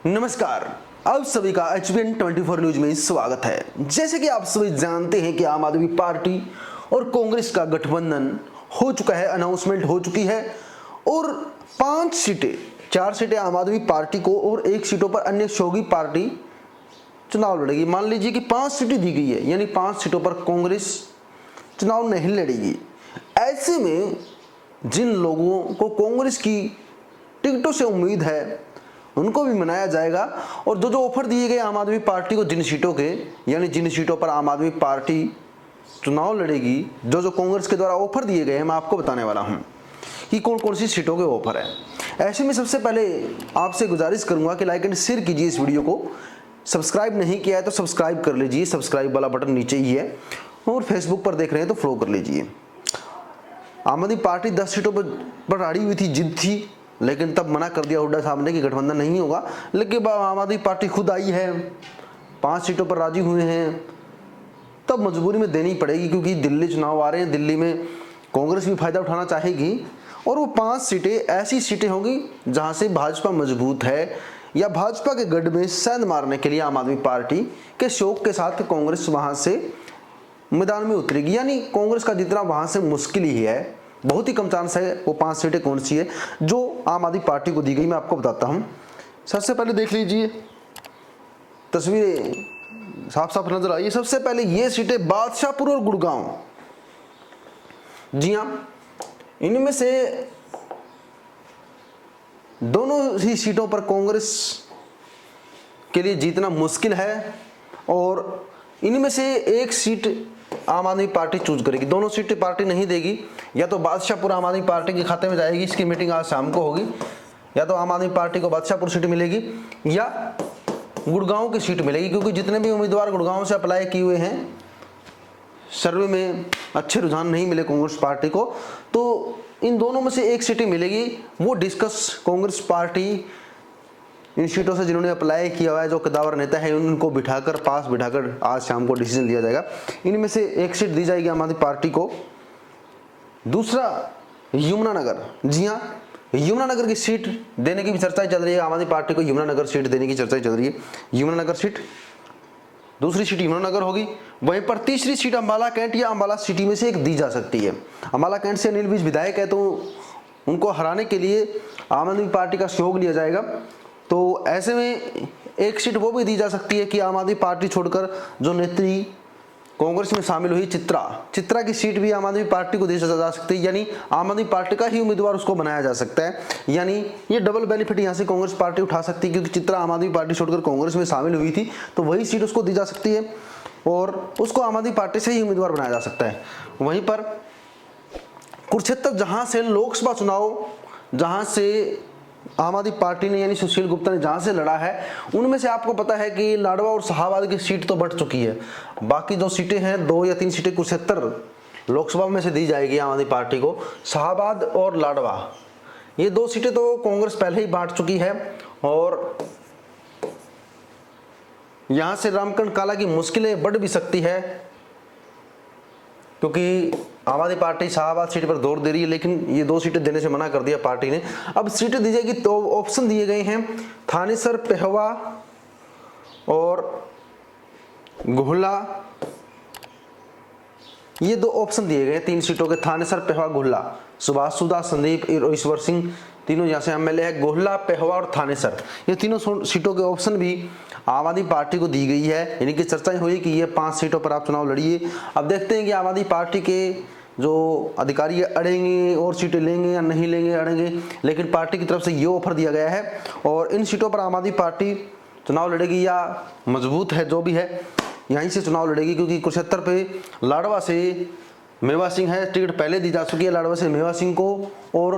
नमस्कार, आप सभी का HBN 24 न्यूज में स्वागत है। जैसे कि आप सभी जानते हैं कि आम आदमी पार्टी और कांग्रेस का गठबंधन हो चुका है, अनाउंसमेंट हो चुकी है और 5 सीटें, 4 सीटें आम आदमी पार्टी को और 1 सीटों पर अन्य सहयोगी पार्टी चुनाव लड़ेगी। मान लीजिए कि 5 सीटें दी गई है, यानी 5 सीटों पर कांग्रेस चुनाव नहीं लड़ेगी। ऐसे में जिन लोगों को कांग्रेस की टिकटों से उम्मीद है उनको भी मनाया जाएगा और जो ऑफर दिए गए आम आदमी पार्टी को जिन सीटों के, यानी जिन सीटों पर आम आदमी पार्टी चुनाव लड़ेगी, जो कांग्रेस के द्वारा ऑफर दिए गए हैं, मैं आपको बताने वाला हूं कि कौन कौन सी सीटों के ऑफर है। ऐसे में सबसे पहले आपसे गुजारिश करूंगा कि लाइक एंड शेयर कीजिए इस वीडियो को। सब्सक्राइब नहीं किया है तो सब्सक्राइब कर लीजिए, सब्सक्राइब वाला बटन नीचे ही है और फेसबुक पर देख रहे हैं तो फॉलो कर लीजिए। आम आदमी पार्टी 10 सीटों पर अड़ी हुई थी, जिद थी, लेकिन तब मना कर दिया हुड्डा साहब ने कि गठबंधन नहीं होगा। लेकिन आम आदमी पार्टी खुद आई है, 5 सीटों पर राजी हुए हैं, तब मजबूरी में देनी पड़ेगी क्योंकि दिल्ली चुनाव आ रहे हैं। दिल्ली में कांग्रेस भी फायदा उठाना चाहेगी और वो 5 सीटें ऐसी सीटें होंगी जहां से भाजपा मजबूत है या भाजपा के गढ़ में सेंध मारने के लिए आम आदमी पार्टी के शौक के साथ कांग्रेस वहां से मैदान में उतरेगी। यानी कांग्रेस का जितना वहां से मुश्किल ही है, बहुत ही कम चांस है। वो 5 सीटें कौन सी है जो आम आदमी पार्टी को दी गई, मैं आपको बताता हूं। सबसे पहले देख लीजिए, तस्वीरें साफ साफ नजर आई। सबसे पहले ये सीटें बादशाहपुर और गुड़गांव। जी हां, इनमें से दोनों ही सीटों पर कांग्रेस के लिए जीतना मुश्किल है और इनमें से एक सीट आम आदमी पार्टी चूज करेगी। दोनों सीटें पार्टी नहीं देगी, या तो बादशाहपुर आम आदमी पार्टी के खाते में जाएगी, इसकी मीटिंग आज शाम को होगी, या तो आम आदमी पार्टी को बादशाहपुर सीट मिलेगी या गुड़गांव की सीट मिलेगी, क्योंकि जितने भी उम्मीदवार गुड़गांव से अप्लाई किए हुए हैं, सर्वे में अच्छे रुझान नहीं मिले कांग्रेस पार्टी को, तो इन दोनों में से एक सीटें मिलेगी। वो डिस्कस कांग्रेस पार्टी इन सीटों से जिन्होंने अप्लाई किया हुआ है, जो कदावर नेता है, उनको बिठाकर पास बिठाकर आज शाम को डिसीजन लिया जाएगा। इनमें से एक सीट दी जाएगी आम आदमी पार्टी को। दूसरा यमुनानगर। जी हाँ, यमुनानगर की सीट देने की भी चर्चाएं चल रही है। आम आदमी पार्टी को यमुनानगर सीट देने की चर्चाएं चल रही है। यमुनानगर सीट, दूसरी सीट यमुनानगर होगी। वहीं पर तीसरी सीट अंबाला कैंट या अंबाला सिटी में से एक दी जा सकती है। अंबाला कैंट से अनिल विज विधायक है, तो उनको हराने के लिए आम आदमी पार्टी का सहयोग लिया जाएगा। तो ऐसे में एक सीट वो भी दी जा सकती है कि आम आदमी पार्टी छोड़कर जो नेत्री कांग्रेस में शामिल हुई चित्रा की सीट भी आम आदमी पार्टी को दी जा सकती है, यानी आम आदमी पार्टी का ही उम्मीदवार उसको बनाया जा सकता है। यानी ये डबल बेनिफिट यहाँ से कांग्रेस पार्टी उठा सकती है, क्योंकि चित्रा आम आदमी पार्टी छोड़कर कांग्रेस में शामिल हुई थी, तो वही सीट उसको दी जा सकती है और उसको आम आदमी पार्टी से ही उम्मीदवार बनाया जा सकता है। वहीं पर कुरुक्षेत्र, जहां से लोकसभा चुनाव, जहां से आम आदमी पार्टी ने यानी सुशील गुप्ता ने जहां से लड़ा है, उनमें से आपको पता है कि लाडवा और शाहाबाद की सीट तो बढ़ चुकी है। बाकी जो सीटें हैं, 2 या 3 सीटें कुरुक्षेत्र लोकसभा में से दी जाएगी आम आदमी पार्टी को। शाहाबाद और लाडवा, ये 2 सीटें तो कांग्रेस पहले ही बांट चुकी है और यहां से रामकरण काला की मुश्किलें बढ़ भी सकती है, क्योंकि आम आदमी पार्टी शाहाबाद सीट पर जोर दे रही है, लेकिन ये 2 सीटें देने से मना कर दिया पार्टी ने। अब सीटें दी जाएगी तो ऑप्शन दिए गए हैं थानेसर, पेहवा और गुहला। ये 2 ऑप्शन दिए गए 3 सीटों के, थानेसर, पेहवा, गुहला। सुभाष सुधा, संदीप और ईश्वर सिंह तीनों यहाँ से एमएलए है। गुहला, पेहवा और थानेसर, ये तीनों सीटों के ऑप्शन भी आम आदमी पार्टी को दी गई है। इनकी चर्चाएं हुई कि ये 5 सीटों पर आप चुनाव लड़िए। अब देखते हैं कि आम आदमी पार्टी के जो अधिकारी अड़ेंगे और सीटें लेंगे या नहीं लेंगे, अड़ेंगे, लेकिन पार्टी की तरफ से ये ऑफर दिया गया है और इन सीटों पर आम आदमी पार्टी चुनाव लड़ेगी या मजबूत है जो भी है यहीं से चुनाव लड़ेगी, क्योंकि कुरुक्षेत्र पे लाडवा से मेवा सिंह है, टिकट पहले दी जा चुकी है लाडवा से मेवा सिंह को, और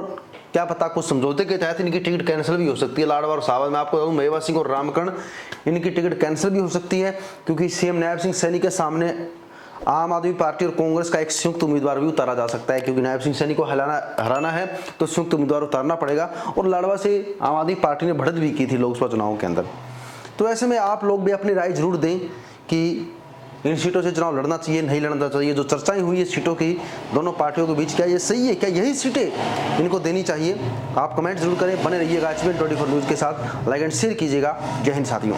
क्या पता कुछ समझौते के तहत इनकी टिकट कैंसिल भी हो सकती है। लाडवा और शाहाबाद में आपको बताऊं, मेवा सिंह और रामकरण, इनकी टिकट कैंसिल भी हो सकती है, क्योंकि सीएम नायब सिंह सैनी के सामने आम आदमी पार्टी और कांग्रेस का एक संयुक्त उम्मीदवार भी उतारा जा सकता है, क्योंकि नायब सिंह सैनी को हराना है तो संयुक्त उम्मीदवार उतारना पड़ेगा। और लाडवा से आम आदमी पार्टी ने बढ़त भी की थी लोकसभा चुनाव के अंदर। तो ऐसे में आप लोग भी अपनी राय जरूर दें कि इन सीटों से चुनाव लड़ना चाहिए, नहीं लड़ना चाहिए। जो चर्चाएं हुई है सीटों की दोनों पार्टियों के बीच, क्या ये सही है? क्या यही सीटें इनको देनी चाहिए? आप कमेंट जरूर करें। बने रहिएगा HBN 24 न्यूज़ के साथ, लाइक एंड शेयर कीजिएगा। जय हिंद साथियों।